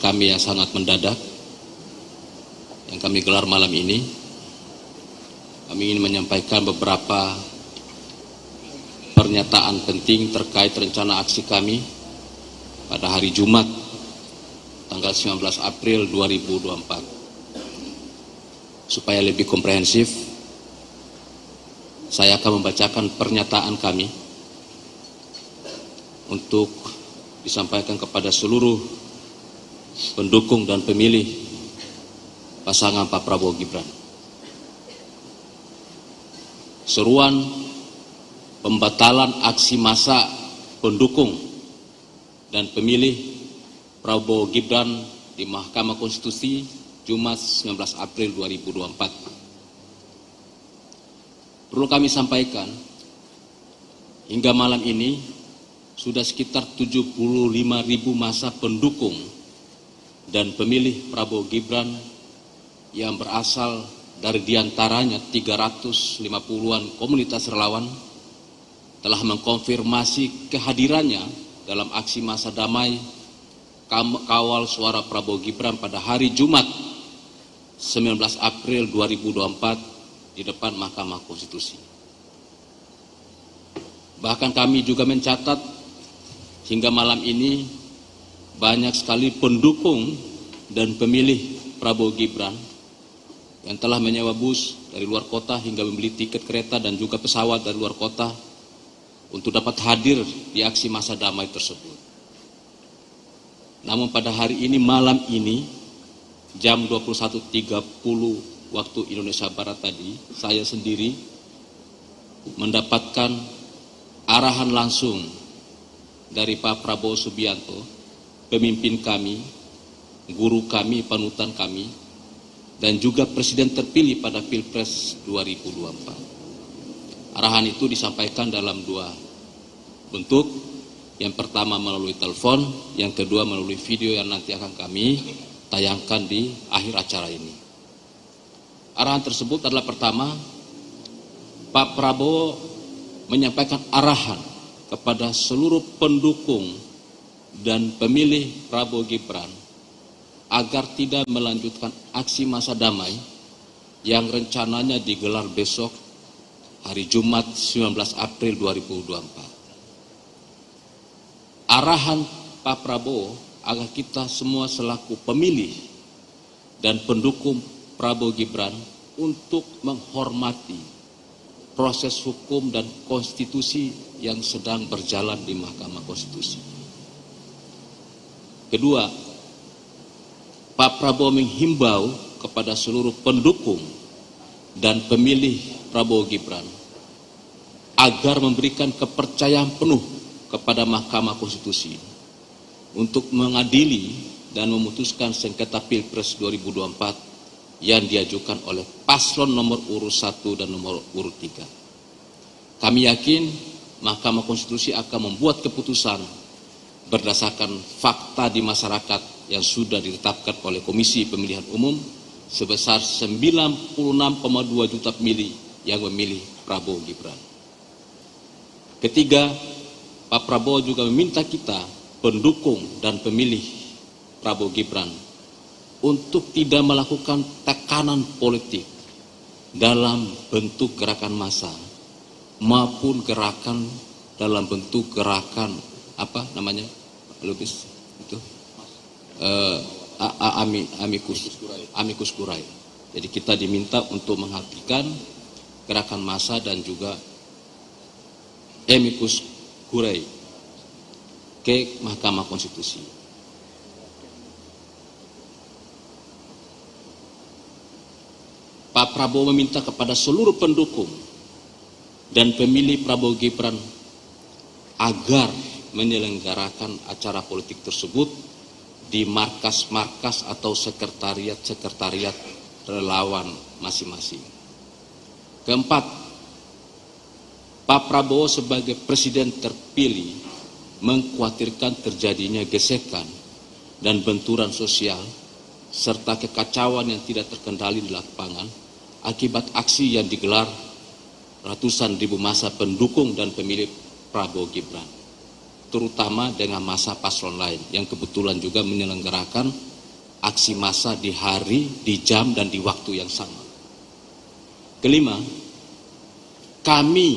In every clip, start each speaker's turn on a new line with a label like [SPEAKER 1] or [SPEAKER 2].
[SPEAKER 1] kami yang sangat mendadak yang kami gelar malam ini. Kami ingin menyampaikan beberapa pernyataan penting terkait rencana aksi kami pada hari Jumat tanggal 19 April 2024. Supaya lebih komprehensif, saya akan membacakan pernyataan kami untuk disampaikan kepada seluruh pendukung dan pemilih pasangan Pak Prabowo Gibran. Seruan pembatalan aksi massa pendukung dan pemilih Prabowo Gibran di Mahkamah Konstitusi Jumat 19 April 2024. Perlu kami sampaikan, hingga malam ini sudah sekitar 75.000 massa pendukung dan pemilih Prabowo Gibran yang berasal dari diantaranya 350-an komunitas relawan telah mengkonfirmasi kehadirannya dalam aksi massa damai kawal suara Prabowo Gibran pada hari Jumat 19 April 2024 di depan Mahkamah Konstitusi. Bahkan kami juga mencatat hingga malam ini banyak sekali pendukung dan pemilih Prabowo Gibran yang telah menyewa bus dari luar kota hingga membeli tiket kereta dan juga pesawat dari luar kota untuk dapat hadir di aksi massa damai tersebut. Namun pada hari ini, malam ini, jam 21.30 waktu Indonesia Barat tadi, saya sendiri mendapatkan arahan langsung dari Pak Prabowo Subianto, pemimpin kami, guru kami, panutan kami, dan juga presiden terpilih pada Pilpres 2024. Arahan itu disampaikan dalam dua bentuk. Yang pertama melalui telepon, yang kedua melalui video yang nanti akan kami tayangkan di akhir acara ini. Arahan tersebut adalah pertama, Pak Prabowo menyampaikan arahan kepada seluruh pendukung dan pemilih Prabowo Gibran agar tidak melanjutkan aksi massa damai yang rencananya digelar besok hari Jumat 19 April 2024. Arahan Pak Prabowo agar kita semua selaku pemilih dan pendukung Prabowo Gibran untuk menghormati proses hukum dan konstitusi yang sedang berjalan di Mahkamah Konstitusi. Kedua, Pak Prabowo menghimbau kepada seluruh pendukung dan pemilih Prabowo Gibran agar memberikan kepercayaan penuh kepada Mahkamah Konstitusi untuk mengadili dan memutuskan sengketa Pilpres 2024 yang diajukan oleh paslon nomor urut 1 dan nomor urut 3. Kami yakin Mahkamah Konstitusi akan membuat keputusan berdasarkan fakta di masyarakat yang sudah ditetapkan oleh Komisi Pemilihan Umum sebesar 96,2 juta pemilih yang memilih Prabowo Gibran. Ketiga, Pak Prabowo juga meminta kita, pendukung dan pemilih Prabowo Gibran, untuk tidak melakukan tekanan politik dalam bentuk gerakan massa maupun gerakan dalam bentuk gerakan amicus curiae. Jadi kita diminta untuk menghentikan gerakan massa dan juga amicus curiae ke Mahkamah Konstitusi. Pak Prabowo meminta kepada seluruh pendukung dan pemilih Prabowo Gibran agar menyelenggarakan acara politik tersebut di markas-markas atau sekretariat-sekretariat relawan masing-masing. Keempat, Pak Prabowo sebagai presiden terpilih mengkhawatirkan terjadinya gesekan dan benturan sosial serta kekacauan yang tidak terkendali di lapangan akibat aksi yang digelar ratusan ribu massa pendukung dan pemilih Prabowo Gibran, terutama dengan massa paslon lain yang kebetulan juga menyelenggarakan aksi massa di hari, di jam, dan di waktu yang sama. Kelima, kami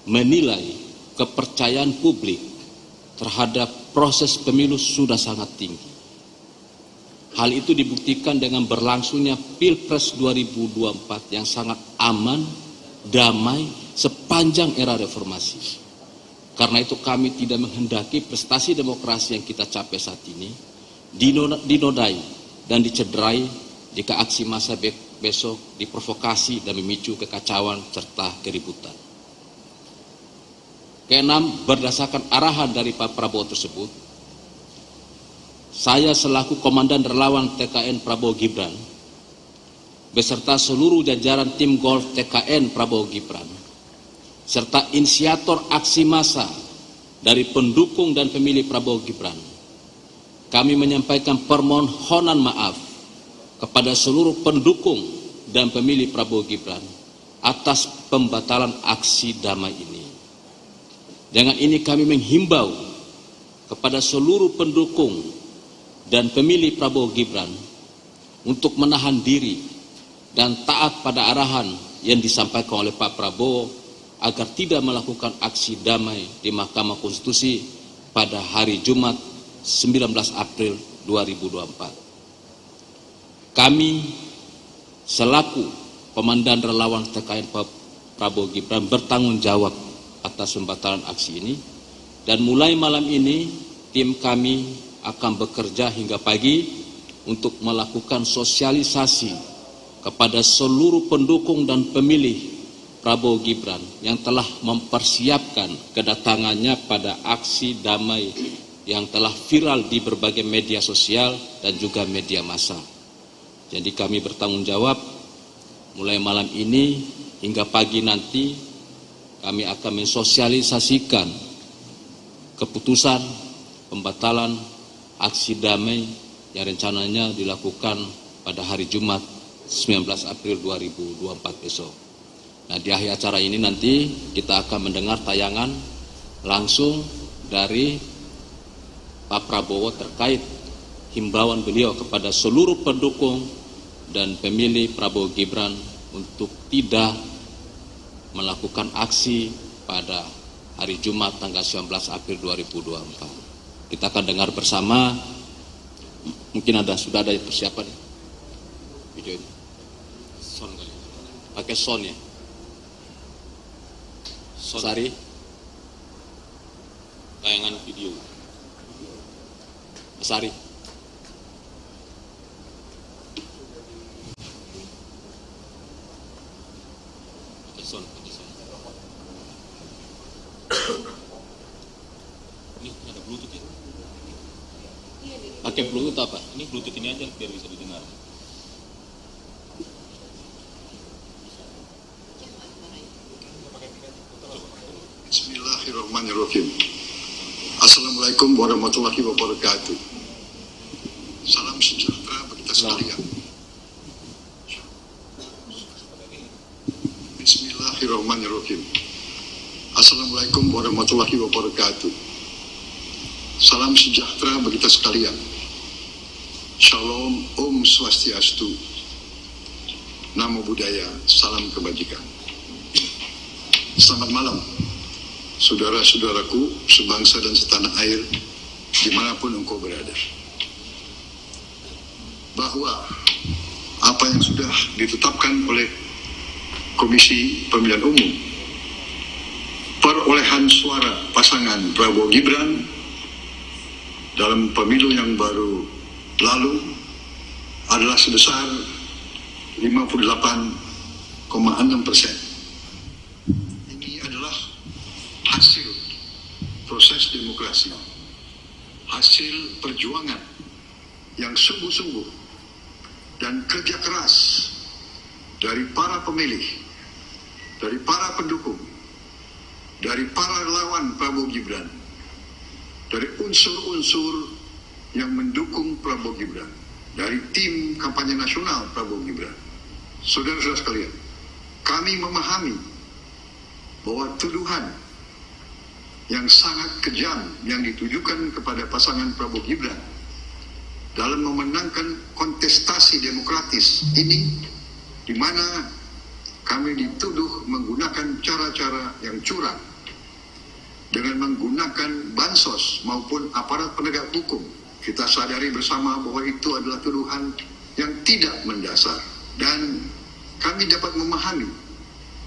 [SPEAKER 1] menilai kepercayaan publik terhadap proses pemilu sudah sangat tinggi. Hal itu dibuktikan dengan berlangsungnya Pilpres 2024 yang sangat aman, damai, sepanjang era reformasi. Karena itu kami tidak menghendaki prestasi demokrasi yang kita capai saat ini dinodai dan dicederai jika aksi massa besok diprovokasi dan memicu kekacauan serta keributan. Keenam, berdasarkan arahan dari Pak Prabowo tersebut, saya selaku Komandan Relawan TKN Prabowo Gibran beserta seluruh jajaran tim golf TKN Prabowo Gibran serta inisiator aksi massa dari pendukung dan pemilih Prabowo Gibran, kami menyampaikan permohonan maaf kepada seluruh pendukung dan pemilih Prabowo Gibran atas pembatalan aksi damai ini. Dengan ini kami menghimbau kepada seluruh pendukung dan pemilih Prabowo Gibran untuk menahan diri dan taat pada arahan yang disampaikan oleh Pak Prabowo agar tidak melakukan aksi damai di Mahkamah Konstitusi pada hari Jumat 19 April 2024. Kami selaku Komandan Relawan TKN Prabowo Gibran bertanggung jawab atas pembatalan aksi ini, dan mulai malam ini tim kami akan bekerja hingga pagi untuk melakukan sosialisasi kepada seluruh pendukung dan pemilih Prabowo Gibran yang telah mempersiapkan kedatangannya pada aksi damai yang telah viral di berbagai media sosial dan juga media massa. Jadi kami bertanggung jawab mulai malam ini hingga pagi nanti kami akan mensosialisasikan keputusan pembatalan aksi damai yang rencananya dilakukan pada hari Jumat 19 April 2024 besok. Nah, di akhir acara ini nanti kita akan mendengar tayangan langsung dari Pak Prabowo terkait himbauan beliau kepada seluruh pendukung dan pemilih Prabowo Gibran untuk tidak melakukan aksi pada hari Jumat tanggal 19 April 2024. Kita akan dengar bersama, mungkin sudah ada persiapan video ini. Sound kali. Pakai sound ya. Sari, tayangan video. Mas Ari. Pakai sound. Ini ada Bluetooth ya? Pakai Bluetooth apa? Ini Bluetooth ini aja biar bisa didengar.
[SPEAKER 2] Bismillahirrahmanirrahim. Assalamualaikum warahmatullahi wabarakatuh. Salam sejahtera bagi kita sekalian. Bismillahirrahmanirrahim. Assalamualaikum warahmatullahi wabarakatuh. Salam sejahtera bagi kita sekalian. Shalom, Om Swastiastu. Namo Buddhaya, salam kebajikan. Selamat malam, saudara-saudaraku sebangsa dan setanah air dimanapun engkau berada. Bahwa apa yang sudah ditetapkan oleh Komisi Pemilihan Umum, perolehan suara pasangan Prabowo Gibran dalam pemilu yang baru lalu adalah sebesar 58,6%. Hasil proses demokrasi, hasil perjuangan yang sungguh-sungguh dan kerja keras dari para pemilih, dari para pendukung, dari para relawan Prabowo Gibran, dari unsur-unsur yang mendukung Prabowo Gibran, dari tim kampanye nasional Prabowo Gibran. Saudara-saudara sekalian, kami memahami bahwa tuduhan yang sangat kejam yang ditujukan kepada pasangan Prabowo Gibran dalam memenangkan kontestasi demokratis ini, di mana kami dituduh menggunakan cara-cara yang curang dengan menggunakan bansos maupun aparat penegak hukum. Kita sadari bersama bahwa itu adalah tuduhan yang tidak mendasar, dan kami dapat memahami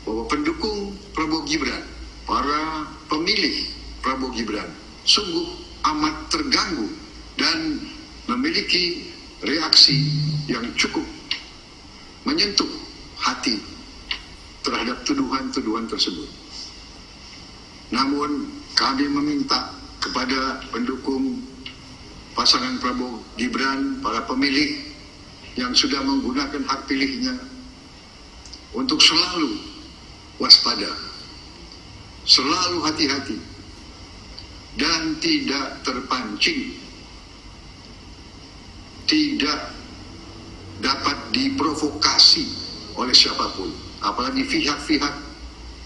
[SPEAKER 2] bahwa pendukung Prabowo Gibran, para pemilih Prabowo Gibran sungguh amat terganggu dan memiliki reaksi yang cukup menyentuh hati terhadap tuduhan-tuduhan tersebut. Namun kami meminta kepada pendukung pasangan Prabowo Gibran, para pemilih yang sudah menggunakan hak pilihnya, untuk selalu waspada, selalu hati-hati, dan tidak terpancing, tidak dapat diprovokasi oleh siapapun, apalagi pihak-pihak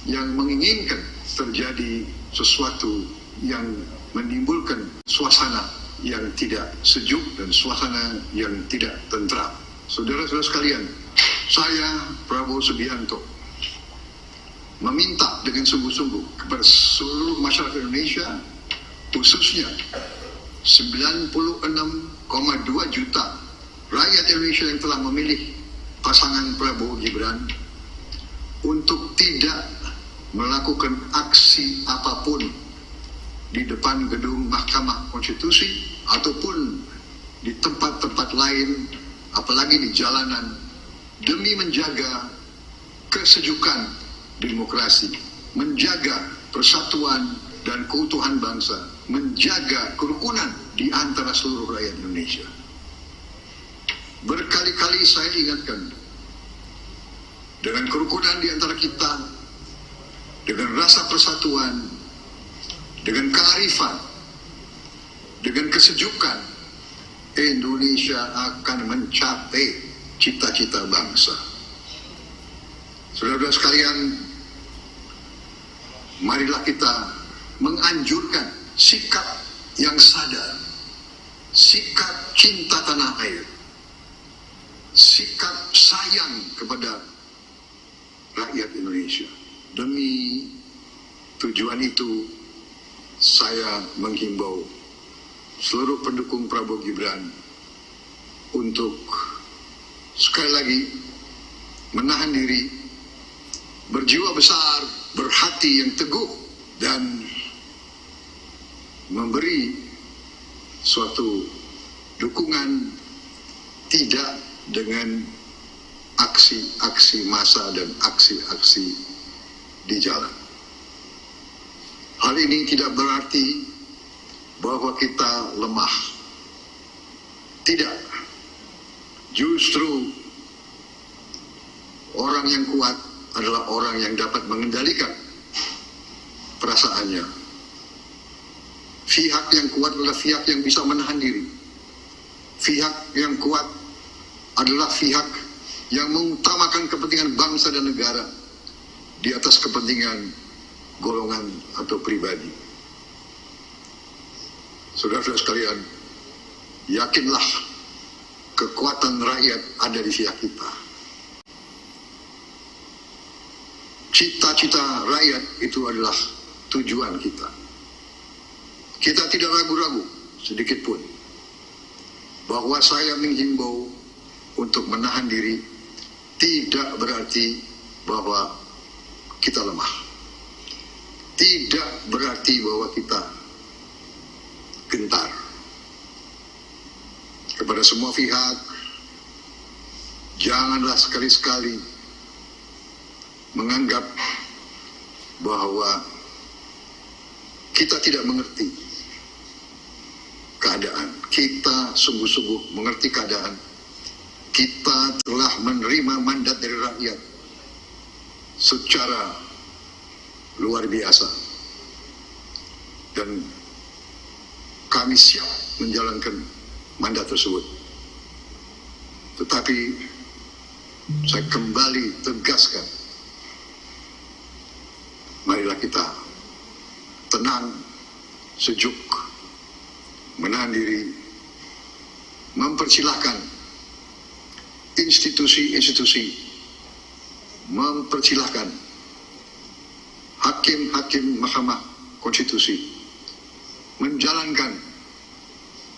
[SPEAKER 2] yang menginginkan terjadi sesuatu yang menimbulkan suasana yang tidak sejuk dan suasana yang tidak tentram. Saudara-saudara sekalian, saya Prabowo Subianto meminta dengan sungguh-sungguh kepada seluruh masyarakat Indonesia, khususnya 96,2 juta rakyat Indonesia yang telah memilih pasangan Prabowo Gibran, untuk tidak melakukan aksi apapun di depan gedung Mahkamah Konstitusi ataupun di tempat-tempat lain, apalagi di jalanan, demi menjaga kesejukan demokrasi, menjaga persatuan dan keutuhan bangsa, menjaga kerukunan di antara seluruh rakyat Indonesia. Berkali-kali saya ingatkan, dengan kerukunan di antara kita, dengan rasa persatuan, dengan kearifan, dengan kesejukan, Indonesia akan mencapai cita-cita bangsa. Saudara-saudara sekalian, marilah kita menganjurkan sikap yang sadar, sikap cinta tanah air, sikap sayang kepada rakyat Indonesia. Demi tujuan itu, saya menghimbau seluruh pendukung Prabowo Gibran untuk sekali lagi menahan diri, berjiwa besar, berhati yang teguh, dan memberi suatu dukungan tidak dengan aksi-aksi massa dan aksi-aksi di jalan. Hal ini tidak berarti bahwa kita lemah. Tidak. Justru orang yang kuat adalah orang yang dapat mengendalikan perasaannya. Pihak yang kuat adalah pihak yang bisa menahan diri. Pihak yang kuat adalah pihak yang mengutamakan kepentingan bangsa dan negara di atas kepentingan golongan atau pribadi. Saudara-saudara sekalian, yakinlah kekuatan rakyat ada di pihak kita. Cita-cita rakyat itu adalah tujuan kita. Kita tidak ragu-ragu sedikit pun bahwa saya menghimbau untuk menahan diri tidak berarti bahwa kita lemah. Tidak berarti bahwa kita gentar. Kepada semua pihak, janganlah sekali-sekali menganggap bahwa kita tidak mengerti keadaan. Kita sungguh-sungguh mengerti keadaan. Kita telah menerima mandat dari rakyat secara luar biasa, dan kami siap menjalankan mandat tersebut. Tetapi saya kembali tegaskan, marilah kita tenang, sejuk, menahan diri, mempersilahkan institusi-institusi, mempersilahkan hakim-hakim Mahkamah Konstitusi menjalankan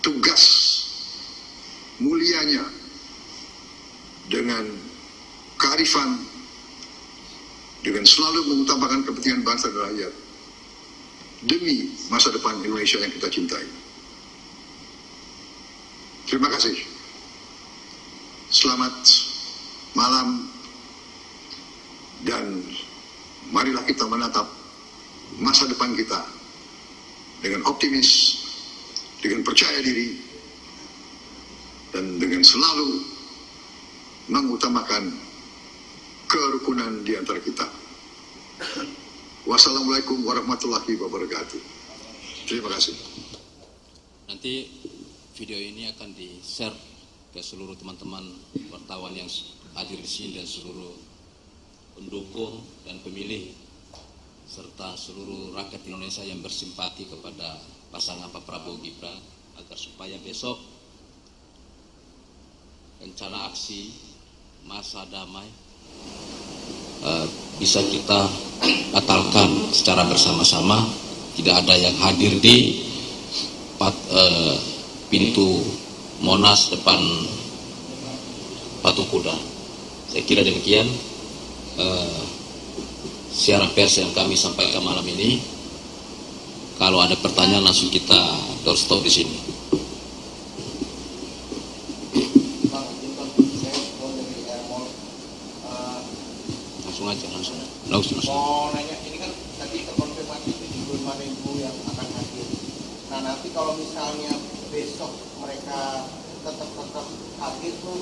[SPEAKER 2] tugas mulianya dengan kearifan, dengan selalu mengutamakan kepentingan bangsa dan rakyat demi masa depan Indonesia yang kita cintai. Terima kasih. Selamat malam dan marilah kita menatap masa depan kita dengan optimis, dengan percaya diri, dan dengan selalu mengutamakan kerukunan di antara kita. Wassalamualaikum warahmatullahi wabarakatuh. Terima kasih.
[SPEAKER 1] Nanti video ini akan di-share ke seluruh teman-teman wartawan yang hadir di sini dan seluruh pendukung dan pemilih serta seluruh rakyat Indonesia yang bersimpati kepada pasangan Pak Prabowo Gibran, agar supaya besok rencana aksi masa damai bisa kita batalkan secara bersama-sama. Tidak ada yang hadir di pintu Monas depan Patung Kuda. Saya kira demikian siaran pers yang kami sampaikan malam ini. Kalau ada pertanyaan langsung kita doorstop di sini. Langsung aja, langsung.
[SPEAKER 3] Mau nanya, ini kan tadi terkonfirmasi 75.000 yang akan hadir. Nah nanti kalau misalnya besok mereka tetap hadir tuh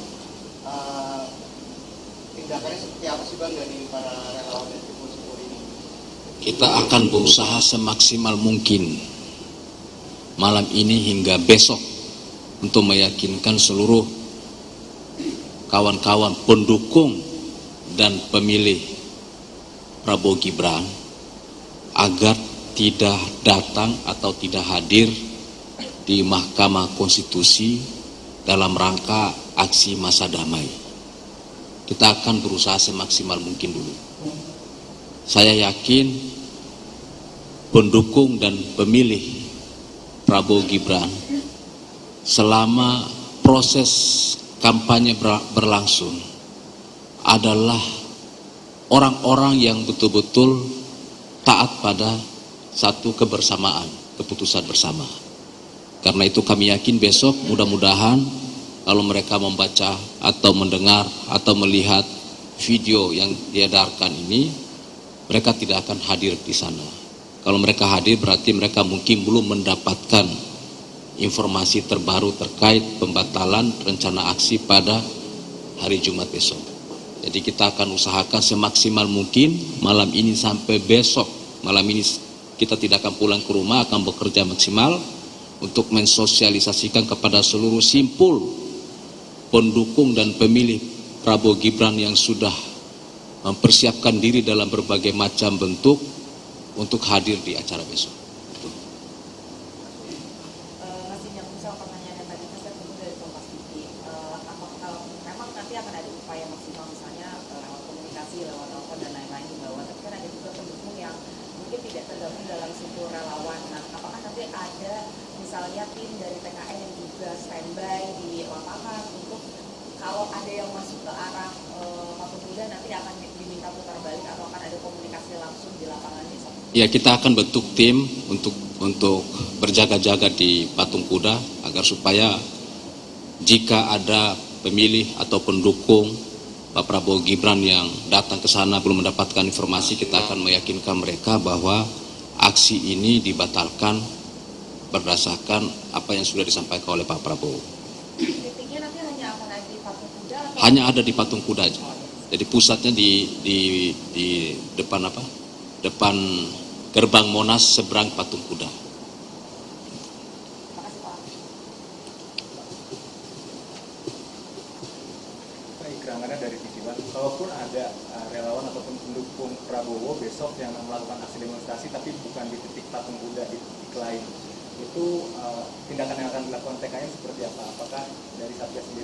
[SPEAKER 3] tindakannya seperti apa sih Bang dari para relawan dan simpul-simpul ini?
[SPEAKER 1] Kita akan berusaha semaksimal mungkin malam ini hingga besok untuk meyakinkan seluruh kawan-kawan pendukung dan pemilih Prabowo Gibran agar tidak datang atau tidak hadir di Mahkamah Konstitusi dalam rangka aksi masa damai. Kita akan berusaha semaksimal mungkin dulu. Saya yakin pendukung dan pemilih Prabowo Gibran selama proses kampanye berlangsung adalah orang-orang yang betul-betul taat pada satu kebersamaan, keputusan bersama. Karena itu kami yakin besok mudah-mudahan kalau mereka membaca atau mendengar atau melihat video yang diedarkan ini, mereka tidak akan hadir di sana. Kalau mereka hadir berarti mereka mungkin belum mendapatkan informasi terbaru terkait pembatalan rencana aksi pada hari Jumat besok. Jadi kita akan usahakan semaksimal mungkin malam ini sampai besok. Malam ini kita tidak akan pulang ke rumah, akan bekerja maksimal untuk mensosialisasikan kepada seluruh simpul pendukung dan pemilih Prabowo Gibran yang sudah mempersiapkan diri dalam berbagai macam bentuk untuk hadir di acara besok.
[SPEAKER 4] Masih nyambung sama pertanyaan yang tadi saya tunggu dari Kompas TV. Apakah memang nanti akan ada upaya maksimal misalnya lewat komunikasi, lewat telepon dan lain-lain di bawah, tapi kan ada juga pendukung yang mungkin tidak tergabung dalam simpul relawan. Nah, apakah nanti ada misalnya tim dari PKN yang juga standby di lapangan untuk kalau ada yang masuk ke arah Patung Kuda nanti akan diminta putar balik atau akan ada komunikasi langsung di lapangan desa?
[SPEAKER 1] Ya, kita akan bentuk tim untuk berjaga-jaga di Patung Kuda agar supaya jika ada pemilih atau pendukung Pak Prabowo Gibran yang datang ke sana belum mendapatkan informasi, kita akan meyakinkan mereka bahwa aksi ini dibatalkan berdasarkan apa yang sudah disampaikan oleh Pak Prabowo.
[SPEAKER 4] Titiknya nanti hanya akan ada di Patung Kuda atau?
[SPEAKER 1] Hanya ada di Patung Kuda aja. Jadi pusatnya di depan apa? Depan gerbang Monas seberang Patung Kuda.
[SPEAKER 5] Baik, Rangana dari TV1, kalaupun ada relawan ataupun pendukung Prabowo besok yang melakukan aksi demonstrasi tapi bukan di titik Patung Kuda, di titik lain, itu tindakan yang akan dilakukan TKN seperti apa? Apakah dari Satgas sendiri